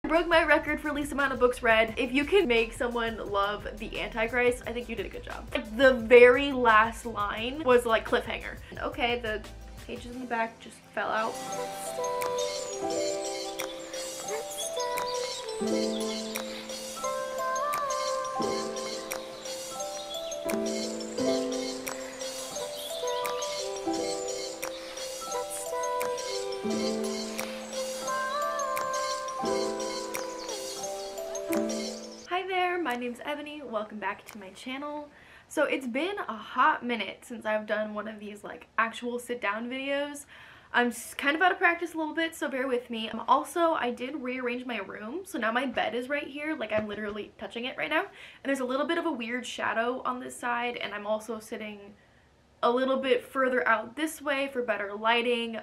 Broke my record for least amount of books read. If you can make someone love the Antichrist, I think you did a good job. The very last line was like cliffhanger. Okay, the pages in the back just fell out. My name's Ebony, welcome back to my channel. So it's been a hot minute since I've done one of these like actual sit down videos. I'm just kind of out of practice a little bit, so bear with me. Also, I did rearrange my room, so now my bed is right here, like I'm literally touching it right now. And there's a little bit of a weird shadow on this side, and I'm also sitting a little bit further out this way for better lighting.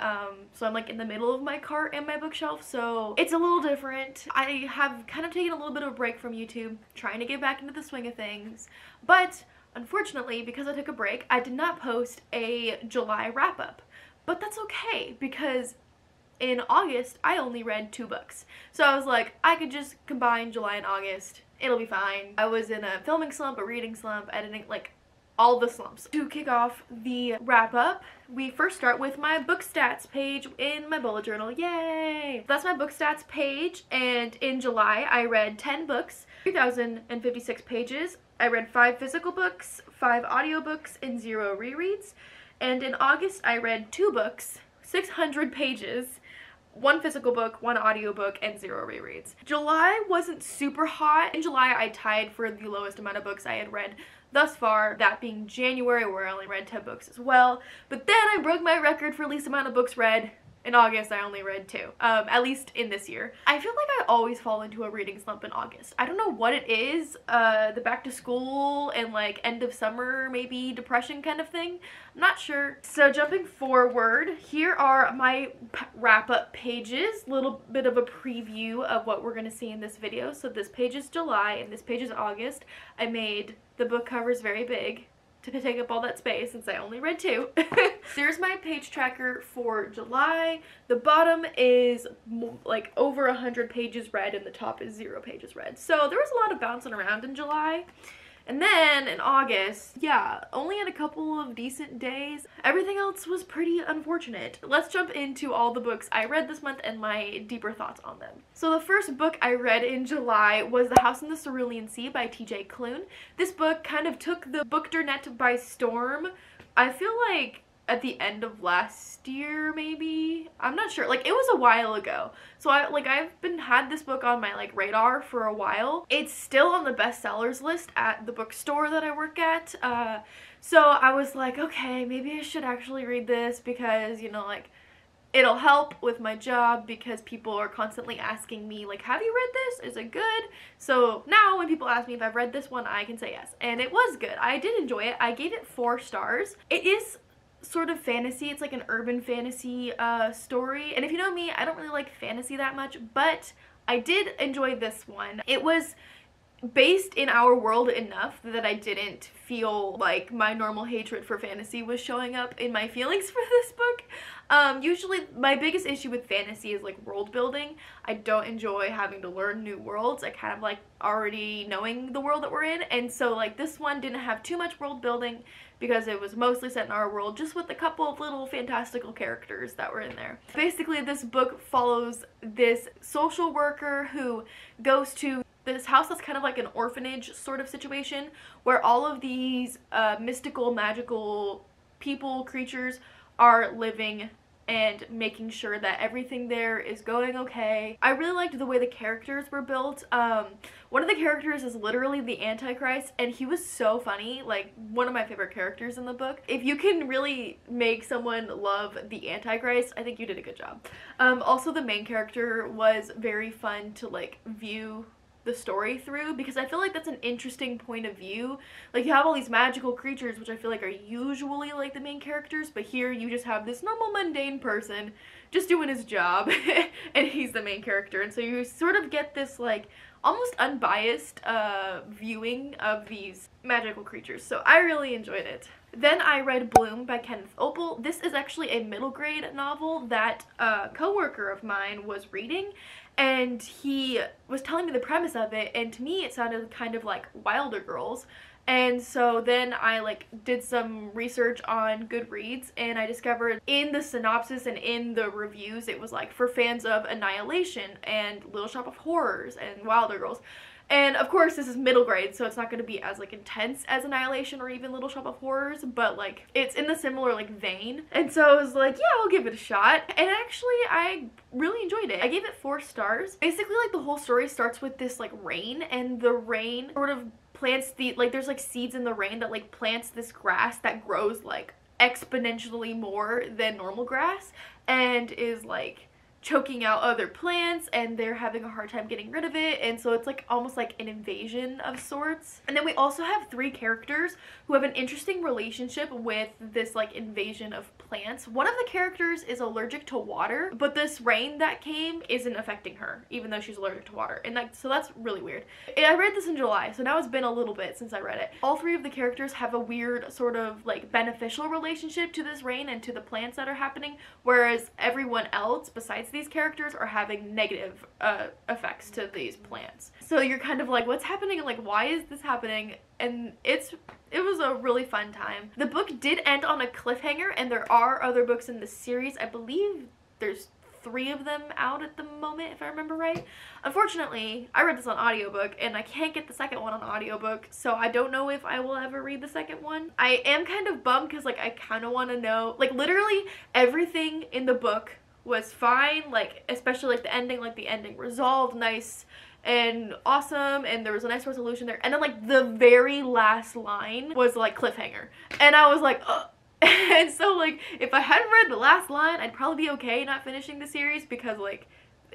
So I'm like in the middle of my cart and my bookshelf, so it's a little different. I have kind of taken a little bit of a break from YouTube, trying to get back into the swing of things, but unfortunately, because I took a break, I did not post a July wrap-up. But that's okay, because in August, I only read 2 books. So I was like, I could just combine July and August, it'll be fine. I was in a filming slump, a reading slump, editing, like all the slumps. To kick off the wrap up, we first start with my book stats page in my bullet journal. Yay! That's my book stats page, and in July I read 10 books, 3,056 pages. I read 5 physical books, 5 audiobooks, and 0 rereads. And in August I read 2 books, 600 pages, 1 physical book, 1 audiobook, and 0 rereads. July wasn't super hot. In July I tied for the lowest amount of books I had read thus far, that being January, where I only read 10 books as well. But then I broke my record for least amount of books read. In August, I only read 2, at least in this year. I feel like I always fall into a reading slump in August. I don't know what it is, the back to school and like end of summer, maybe depression kind of thing. I'm not sure. So jumping forward, here are my wrap-up pages, little bit of a preview of what we're gonna see in this video. So this page is July and this page is August. I made the book covers very big to take up all that space since I only read 2. There's my page tracker for July. The bottom is like over 100 pages read and the top is 0 pages read. So there was a lot of bouncing around in July. And then in August, yeah, only had a couple of decent days. Everything else was pretty unfortunate. Let's jump into all the books I read this month and my deeper thoughts on them. So the first book I read in July was The House in the Cerulean Sea by TJ Klune. This book kind of took the bookdernet by storm. I feel like at the end of last year, maybe, I'm not sure, like it was a while ago, so I've had this book on my like radar for a while. It's still on the bestsellers list at the bookstore that I work at, so I was like, okay, maybe I should actually read this because, you know, like it'll help with my job because people are constantly asking me like, have you read this? Is it good? So now when people ask me if I've read this one, I can say yes, and it was good. I did enjoy it. I gave it 4 stars. It is sort of fantasy. It's like an urban fantasy story, and if you know me, I don't really like fantasy that much, but I did enjoy this one. It was based in our world enough that I didn't feel like my normal hatred for fantasy was showing up in my feelings for this book. Usually my biggest issue with fantasy is like world building. I don't enjoy having to learn new worlds. I kind of like already knowing the world that we're in, and so like this one didn't have too much world building because it was mostly set in our world, just with a couple of little fantastical characters that were in there. Basically, this book follows this social worker who goes to this house that's kind of like an orphanage sort of situation where all of these mystical, magical people, creatures are living and making sure that everything there is going okay. I really liked the way the characters were built. One of the characters is literally the Antichrist, and he was so funny, like one of my favorite characters in the book. If you can really make someone love the Antichrist, I think you did a good job. Also, the main character was very fun to like view the story through, because I feel like that's an interesting point of view. Like, you have all these magical creatures, which I feel like are usually like the main characters, but here you just have this normal mundane person just doing his job and he's the main character, and so you sort of get this like almost unbiased viewing of these magical creatures. So I really enjoyed it. Then I read Bloom by Kenneth Opel. This is actually a middle grade novel that a coworker of mine was reading, and he was telling me the premise of it, and to me it sounded kind of like Wilder Girls. And so then I like did some research on Goodreads, and I discovered in the synopsis and in the reviews it was like for fans of Annihilation and Little Shop of Horrors and Wilder Girls. And of course this is middle grade, so it's not going to be as like intense as Annihilation or even Little Shop of Horrors, but like it's in the similar like vein. And so I was like, yeah, I'll give it a shot. And actually I really enjoyed it. I gave it 4 stars. Basically like the whole story starts with this like rain, and the rain sort of plants the like there's like seeds in the rain that like plants this grass that grows like exponentially more than normal grass and is like choking out other plants, and they're having a hard time getting rid of it, and so it's like almost like an invasion of sorts. And then we also have 3 characters who have an interesting relationship with this like invasion of plants. One of the characters is allergic to water, but this rain that came isn't affecting her even though she's allergic to water, and like so that's really weird. I read this in July, so now it's been a little bit since I read it. All 3 of the characters have a weird sort of like beneficial relationship to this rain and to the plants that are happening, whereas everyone else besides these characters are having negative effects to these plants. So you're kind of like, what's happening, and like why is this happening? And it was a really fun time. The book did end on a cliffhanger, and there are other books in the series. I believe there's 3 of them out at the moment, if I remember right. Unfortunately, I read this on audiobook, and I can't get the second one on audiobook, so I don't know if I will ever read the second one. I am kind of bummed because like I kind of want to know, like literally everything in the book was fine, like especially like the ending resolved nice and awesome, and there was a nice resolution there, and then like the very last line was like cliffhanger, and I was like, ugh. And so like if I hadn't read the last line, I'd probably be okay not finishing the series because like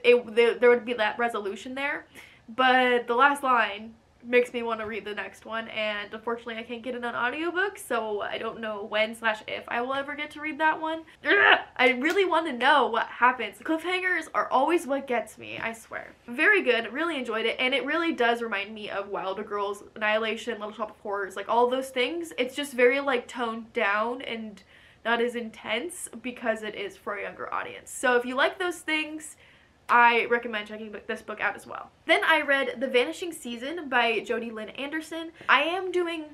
there would be that resolution there, but the last line makes me want to read the next one, and unfortunately I can't get it on audiobook, so I don't know when/if I will ever get to read that one. Ugh! I really want to know what happens. Cliffhangers are always what gets me, I swear. Very good, really enjoyed it, and it really does remind me of Wilder Girls, Annihilation, Little Shop of Horrors, like all those things. It's just very like toned down and not as intense because it is for a younger audience. So if you like those things, I recommend checking this book out as well. Then I read The Vanishing Season by Jodi Lynn Anderson. I am doing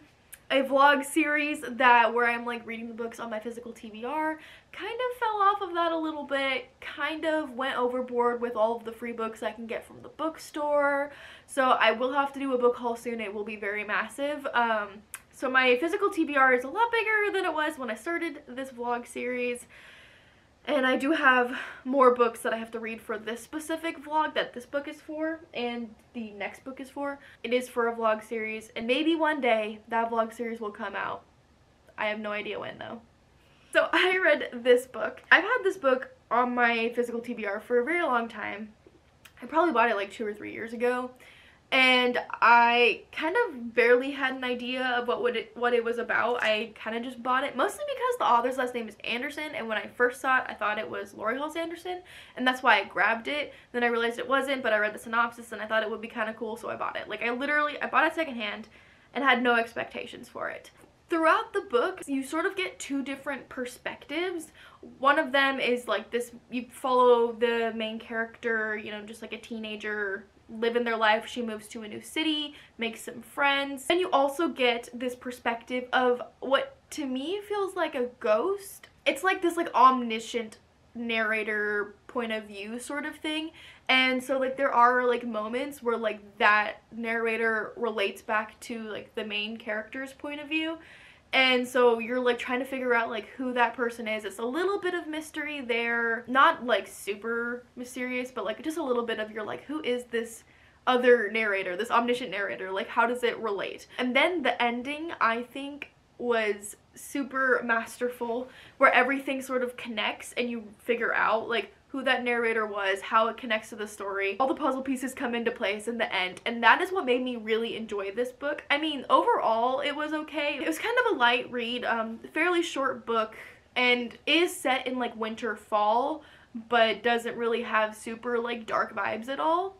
a vlog series where I'm like reading the books on my physical TBR. Kind of fell off of that a little bit, kind of went overboard with all of the free books I can get from the bookstore. So I will have to do a book haul soon. It will be very massive. So my physical TBR is a lot bigger than it was when I started this vlog series. And I do have more books that I have to read for this specific vlog that this book is for and the next book is for. It is for a vlog series, and maybe one day that vlog series will come out. I have no idea when though. So I read this book. I've had this book on my physical TBR for a very long time. I probably bought it like 2 or 3 years ago. And I kind of barely had an idea of what it was about. I kind of just bought it, mostly because the author's last name is Anderson, and when I first saw it, I thought it was Lori Halse Anderson, and that's why I grabbed it. Then I realized it wasn't, but I read the synopsis, and I thought it would be kind of cool, so I bought it. Like, I bought it secondhand and had no expectations for it. Throughout the book, you sort of get 2 different perspectives. One of them is like this, you follow the main character, you know, just like a teenager, living their life. She moves to a new city, makes some friends. And you also get this perspective of what to me feels like a ghost. It's like this like omniscient narrator point of view sort of thing. And so like there are like moments where like that narrator relates back to like the main character's point of view. And so you're like trying to figure out like who that person is. It's a little bit of mystery there. Not like super mysterious, but like just a little bit of you're like, who is this other narrator, this omniscient narrator? Like, how does it relate? And then the ending, I think, was super masterful, where everything sort of connects and you figure out like who that narrator was, how it connects to the story. All the puzzle pieces come into place in the end, and that is what made me really enjoy this book. I mean, overall, it was okay. It was kind of a light read, fairly short book, and is set in like winter, fall, but doesn't really have super like dark vibes at all.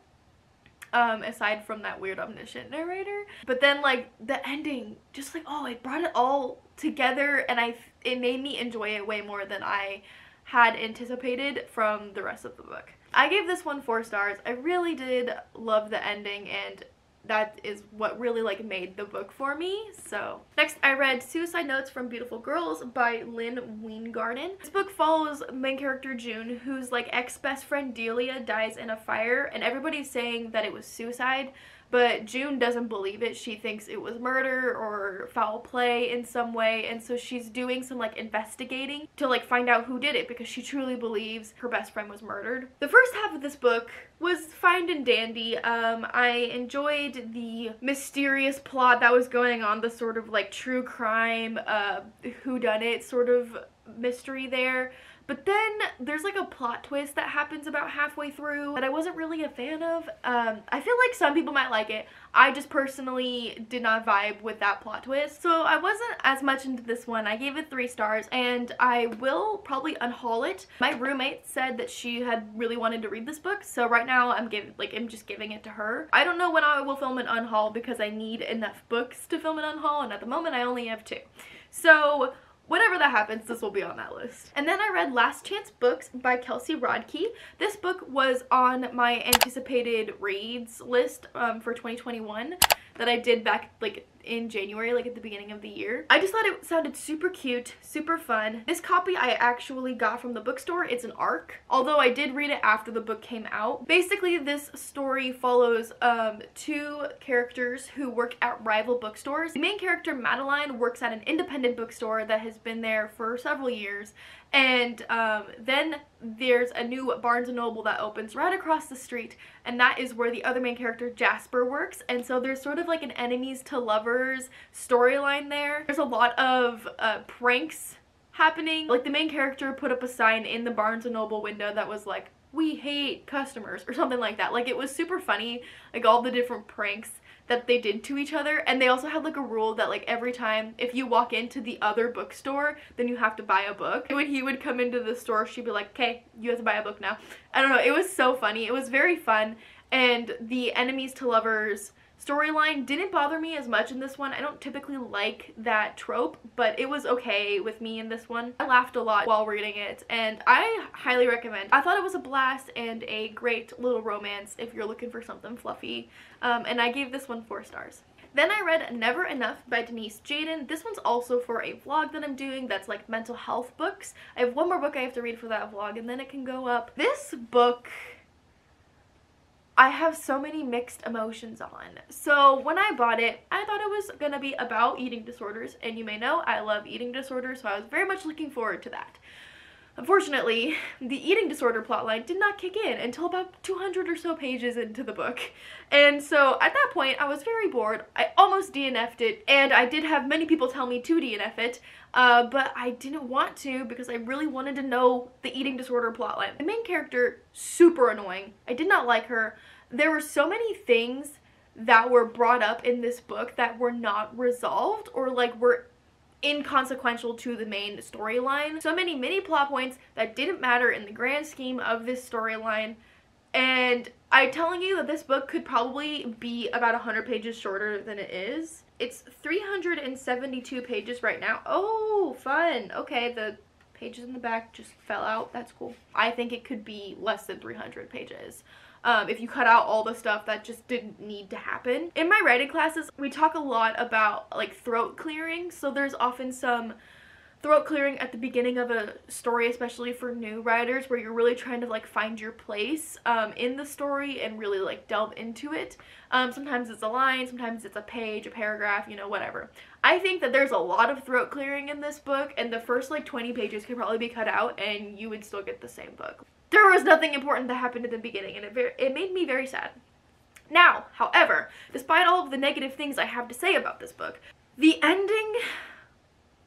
Aside from that weird omniscient narrator. But then like the ending, just like, oh, it brought it all together, and it made me enjoy it way more than I had anticipated from the rest of the book. I gave this one 4 stars. I really did love the ending, and that is what really like made the book for me. So next I read Suicide Notes from Beautiful Girls by Lynn Weingarten. This book follows main character June, whose like ex-best friend Delia dies in a fire, and everybody's saying that it was suicide, but June doesn't believe it. She thinks it was murder or foul play in some way, and so she's doing some like investigating to like find out who did it, because she truly believes her best friend was murdered. The first half of this book was fine and dandy. I enjoyed the mysterious plot that was going on, the sort of like true crime, whodunit sort of mystery there. But then there's like a plot twist that happens about halfway through that I wasn't really a fan of. I feel like some people might like it. I just personally did not vibe with that plot twist. So I wasn't as much into this one. I gave it 3 stars, and I will probably unhaul it. My roommate said that she had really wanted to read this book, so right now I'm just giving it to her. I don't know when I will film an unhaul because I need enough books to film an unhaul, and at the moment I only have 2. So whenever that happens, this will be on that list. And then I read Last Chance Books by Kelsey Rodkey. This book was on my anticipated reads list for 2021 that I did back like in January, like at the beginning of the year. I just thought it sounded super cute, super fun. This copy I actually got from the bookstore. It's an ARC, although I did read it after the book came out. Basically, this story follows 2 characters who work at rival bookstores. The main character, Madeline, works at an independent bookstore that has been there for several years, and then there's a new Barnes & Noble that opens right across the street, and that is where the other main character, Jasper, works. And so there's sort of like an enemies to lovers storyline there. There's a lot of pranks happening. Like the main character put up a sign in the Barnes & Noble window that was like, "We hate customers," or something like that. Like it was super funny, like all the different pranks that they did to each other. And they also had like a rule that like every time if you walk into the other bookstore, then you have to buy a book. And when he would come into the store, she'd be like, "Okay, you have to buy a book now." I don't know, it was so funny. It was very fun, and the enemies to lovers storyline didn't bother me as much in this one. I don't typically like that trope, but it was okay with me in this one. I laughed a lot while reading it, and I highly recommend. I thought it was a blast and a great little romance if you're looking for something fluffy, and I gave this one 4 stars. Then I read Never Enough by Denise Jayden. This one's also for a vlog that I'm doing that's like mental health books. I have one more book I have to read for that vlog, and then it can go up. This book I have so many mixed emotions on. So when I bought it, I thought it was gonna be about eating disorders, and you may know I love eating disorders, so I was very much looking forward to that. Unfortunately, the eating disorder plotline did not kick in until about 200 or so pages into the book. And so at that point, I was very bored. I almost DNF'd it, and I did have many people tell me to DNF it, but I didn't want to because I really wanted to know the eating disorder plotline. The main character, super annoying. I did not like her. There were so many things that were brought up in this book that were not resolved or like were inconsequential to the main storyline. So many mini plot points that didn't matter in the grand scheme of this storyline. And I'm telling you that this book could probably be about 100 pages shorter than it is. It's 372 pages right now. Oh, fun. Okay, the pages in the back just fell out. That's cool. I think it could be less than 300 pages. If you cut out all the stuff that just didn't need to happen. In my writing classes, we talk a lot about like throat clearing. So there's often some throat clearing at the beginning of a story, especially for new writers, where you're really trying to like find your place in the story and really like delve into it. Sometimes it's a line, sometimes it's a page, a paragraph, you know, whatever. I think that there's a lot of throat clearing in this book, and the first like 20 pages could probably be cut out and you would still get the same book. There was nothing important that happened at the beginning, and it made me very sad. Now, however, despite all of the negative things I have to say about this book, the ending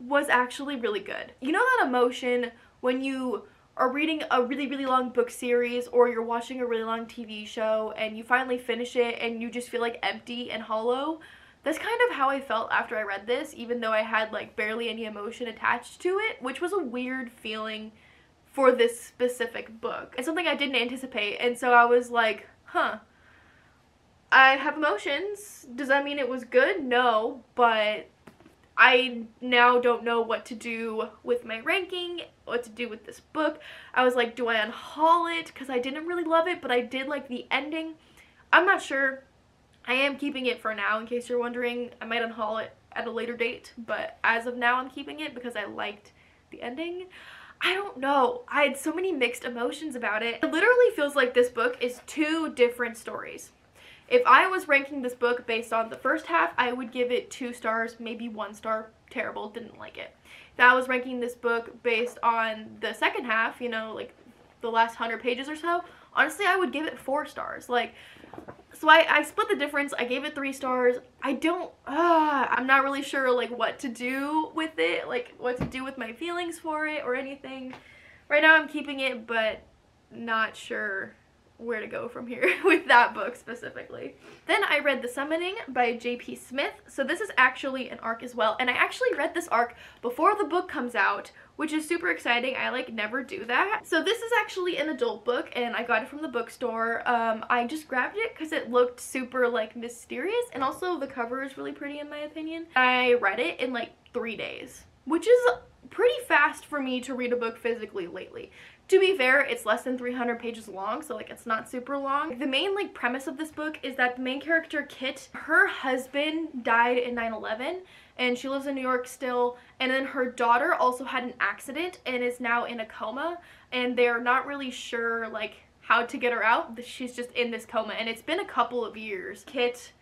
was actually really good. You know that emotion when you are reading a really, really long book series, or you're watching a really long TV show and you finally finish it and you just feel like empty and hollow? That's kind of how I felt after I read this, even though I had like barely any emotion attached to it, which was a weird feeling for this specific book. It's something I didn't anticipate, and so I was like, huh, I have emotions. Does that mean it was good? No, but I now don't know what to do with my ranking, what to do with this book. I was like, do I unhaul it? Because I didn't really love it, but I did like the ending. I'm not sure. I am keeping it for now, in case you're wondering. I might unhaul it at a later date, but as of now, I'm keeping it because I liked the ending. I don't know. I had so many mixed emotions about it. It literally feels like this book is two different stories. If I was ranking this book based on the first half, I would give it 2 stars, maybe 1 star. Terrible, didn't like it. If I was ranking this book based on the second half, you know, like the last 100 pages or so, honestly, I would give it 4 stars. Like, so I split the difference. I gave it 3 stars. I'm not really sure, like, what to do with it, like, what to do with my feelings for it or anything. Right now, I'm keeping it, but not sure where to go from here with that book specifically. Then I read The Summoning by J.P. Smith. So this is actually an arc as well, and I actually read this arc before the book comes out, which is super exciting. I like never do that. So this is actually an adult book, and I got it from the bookstore. I just grabbed it because it looked super like mysterious, and also the cover is really pretty in my opinion. I read it in like 3 days, which is pretty fast for me to read a book physically lately. To be fair, it's less than 300 pages long, so like it's not super long. The main like premise of this book is that the main character, Kit, her husband died in 9/11 and she lives in New York still, and then her daughter also had an accident and is now in a coma, and they're not really sure like how to get her out. She's just in this coma, and it's been a couple of years. Kit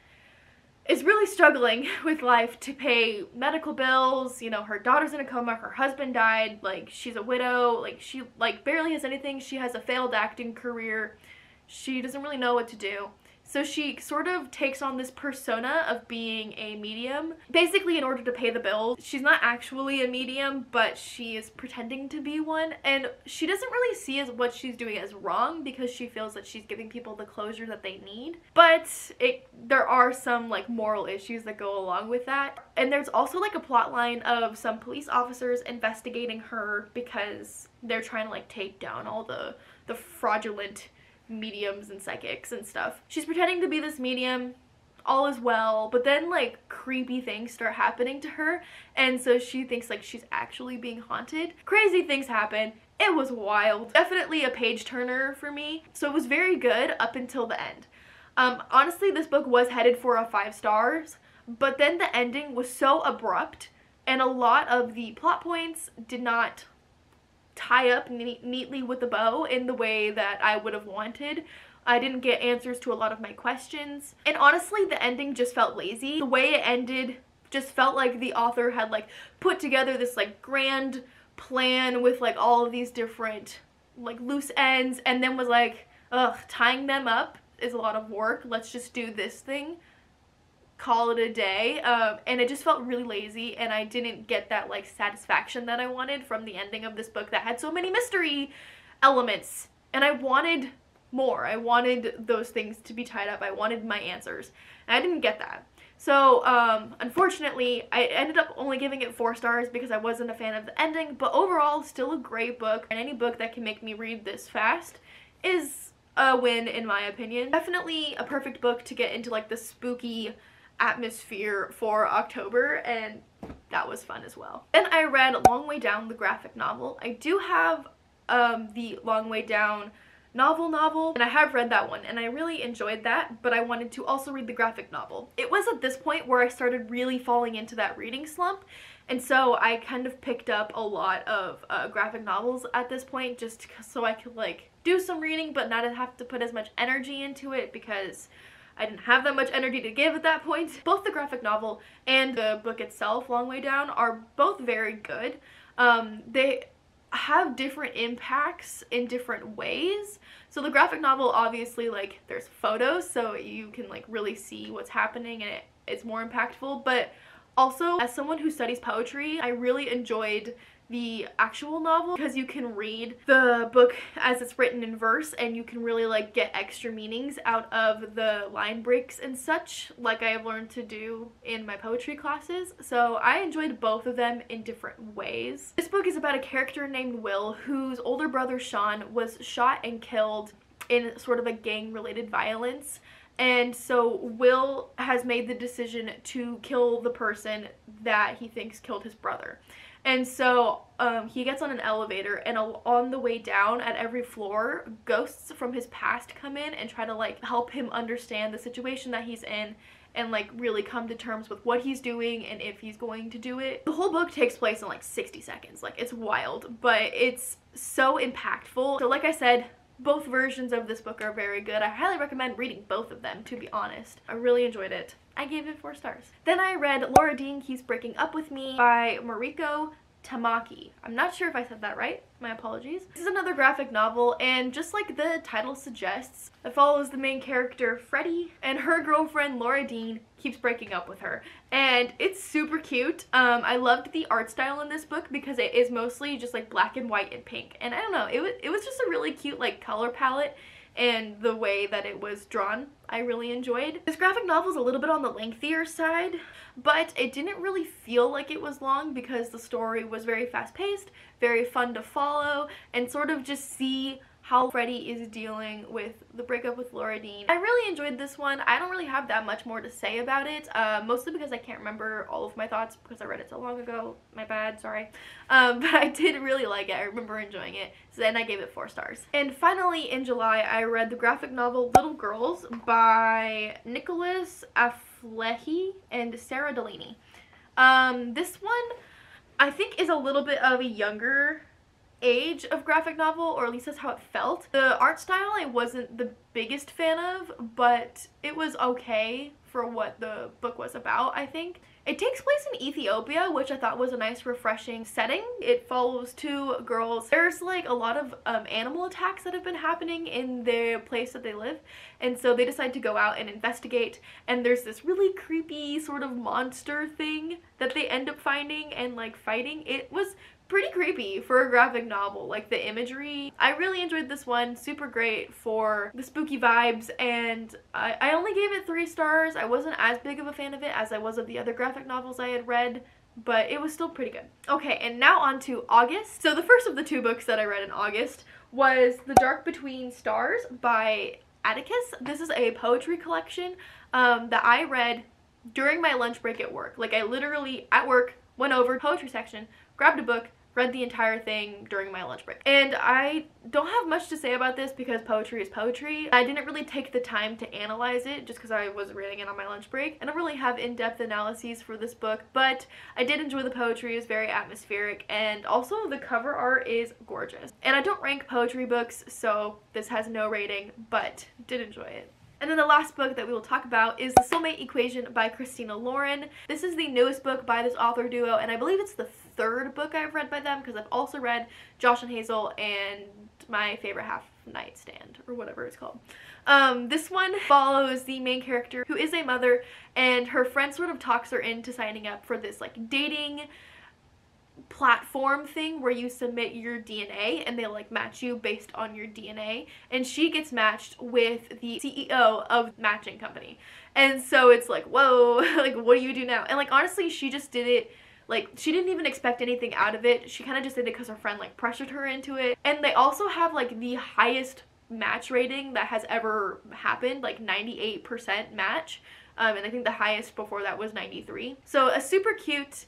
is really struggling with life to pay medical bills. You know, her daughter's in a coma, her husband died, like she's a widow, like she like barely has anything. She has a failed acting career. She doesn't really know what to do. So she sort of takes on this persona of being a medium, basically in order to pay the bills. She's not actually a medium, but she is pretending to be one, and she doesn't really see as what she's doing as wrong because she feels that she's giving people the closure that they need. But there are some like moral issues that go along with that. And there's also like a plot line of some police officers investigating her because they're trying to like take down all the fraudulent mediums and psychics and stuff. She's pretending to be this medium, all is well, but then like creepy things start happening to her, and so she thinks like she's actually being haunted. Crazy things happen. It was wild. Definitely a page turner for me. So it was very good up until the end. Honestly, this book was headed for a 5 stars, but then the ending was so abrupt and a lot of the plot points did not tie up neatly with a bow in the way that I would have wanted. I didn't get answers to a lot of my questions, and honestly the ending just felt lazy. The way it ended just felt like the author had like put together this like grand plan with like all of these different like loose ends, and then was like, ugh, tying them up is a lot of work, let's just do this thing, call it a day. And it just felt really lazy, and I didn't get that like satisfaction that I wanted from the ending of this book that had so many mystery elements, and I wanted more. I wanted those things to be tied up. I wanted my answers, and I didn't get that. So unfortunately I ended up only giving it 4 stars because I wasn't a fan of the ending, but overall still a great book, and any book that can make me read this fast is a win in my opinion. Definitely a perfect book to get into like the spooky atmosphere for October, and that was fun as well. Then I read Long Way Down, the graphic novel. I do have the Long Way Down novel, and I have read that one and I really enjoyed that, but I wanted to also read the graphic novel. It was at this point where I started really falling into that reading slump, and so I kind of picked up a lot of graphic novels at this point just so I could like do some reading but not have to put as much energy into it because I didn't have that much energy to give at that point. Both the graphic novel and the book itself, Long Way Down, are both very good. They have different impacts in different ways. So the graphic novel, obviously, like, there's photos, so you can like really see what's happening, and it's more impactful. But also, as someone who studies poetry, I really enjoyed the actual novel because you can read the book as it's written in verse, and you can really like get extra meanings out of the line breaks and such, like I have learned to do in my poetry classes. So I enjoyed both of them in different ways. This book is about a character named Will whose older brother Sean was shot and killed in sort of a gang related violence, And so Will has made the decision to kill the person that he thinks killed his brother. And so he gets on an elevator, and on the way down at every floor, ghosts from his past come in and try to like help him understand the situation that he's in and like really come to terms with what he's doing and if he's going to do it. The whole book takes place in like 60 seconds. Like, it's wild, but it's so impactful. So like I said, both versions of this book are very good. I highly recommend reading both of them, to be honest. I really enjoyed it. I gave it 4 stars. Then I read Laura Dean Keeps Breaking Up With Me by Mariko Tamaki. I'm not sure if I said that right. My apologies. This is another graphic novel, and just like the title suggests, it follows the main character Freddie, and her girlfriend Laura Dean keeps breaking up with her. And it's super cute. I loved the art style in this book because it is mostly just like black and white and pink. And I don't know, it was just a really cute like color palette, and the way that it was drawn I really enjoyed. This graphic novel is a little bit on the lengthier side, but it didn't really feel like it was long because the story was very fast-paced, very fun to follow, and sort of just see how Freddie is dealing with the breakup with Laura Dean. I really enjoyed this one. I don't really have that much more to say about it, mostly because I can't remember all of my thoughts because I read it so long ago. My bad, sorry. But I did really like it. I remember enjoying it, so then I gave it 4 stars. And finally, in July, I read the graphic novel Little Girls by Nicholas Aflehi and Sarah Delaney. This one, I think, is a little bit of a younger age of graphic novel, or at least that's how it felt. The art style I wasn't the biggest fan of, but it was okay for what the book was about, I think. It takes place in Ethiopia, which I thought was a nice refreshing setting. It follows 2 girls. There's like a lot of animal attacks that have been happening in the place that they live, and so they decide to go out and investigate, and there's this really creepy sort of monster thing that they end up finding and like fighting. It was pretty creepy for a graphic novel, like the imagery. I really enjoyed this one, super great for the spooky vibes, and I only gave it 3 stars. I wasn't as big of a fan of it as I was of the other graphic novels I had read, but it was still pretty good. Okay, and now on to August. So the first of the 2 books that I read in August was The Dark Between Stars by Atticus. This is a poetry collection that I read during my lunch break at work. Like, I literally, at work, went over poetry section, grabbed a book, read the entire thing during my lunch break. And I don't have much to say about this because poetry is poetry. I didn't really take the time to analyze it just because I was reading it on my lunch break. I don't really have in-depth analyses for this book, but I did enjoy the poetry. It was very atmospheric, and also the cover art is gorgeous. And I don't rank poetry books, so this has no rating, but did enjoy it. And then the last book that we will talk about is The Soulmate Equation by Christina Lauren. This is the newest book by this author duo, and I believe it's the 3rd book I've read by them because I've also read Josh and Hazel and My Favorite Half Nightstand, or whatever it's called. This one follows the main character who is a mother, and her friend sort of talks her into signing up for this like dating platform thing where you submit your DNA and they like match you based on your DNA, and she gets matched with the CEO of the matching company. And so it's like, whoa, like what do you do now? And like honestly, she just did it, like she didn't even expect anything out of it. She kind of just did it because her friend like pressured her into it. And they also have like the highest match rating that has ever happened, like 98% match, and I think the highest before that was 93. So a super cute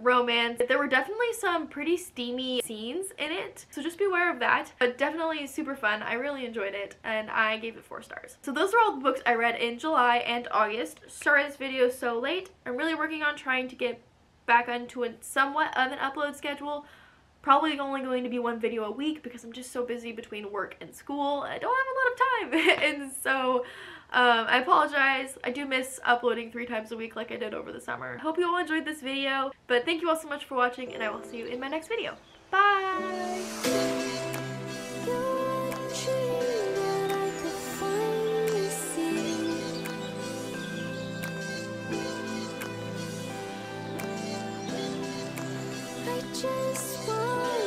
romance. There were definitely some pretty steamy scenes in it, so just beware of that, but definitely super fun. I really enjoyed it, and I gave it 4 stars. So those are all the books I read in July and August. Sorry this video is so late. I'm really working on trying to get back onto a somewhat of an upload schedule. Probably only going to be 1 video a week because I'm just so busy between work and school. I don't have a lot of time. And so I apologize. I do miss uploading 3 times a week like I did over the summer. I hope you all enjoyed this video, but thank you all so much for watching, and I will see you in my next video. Bye! Just want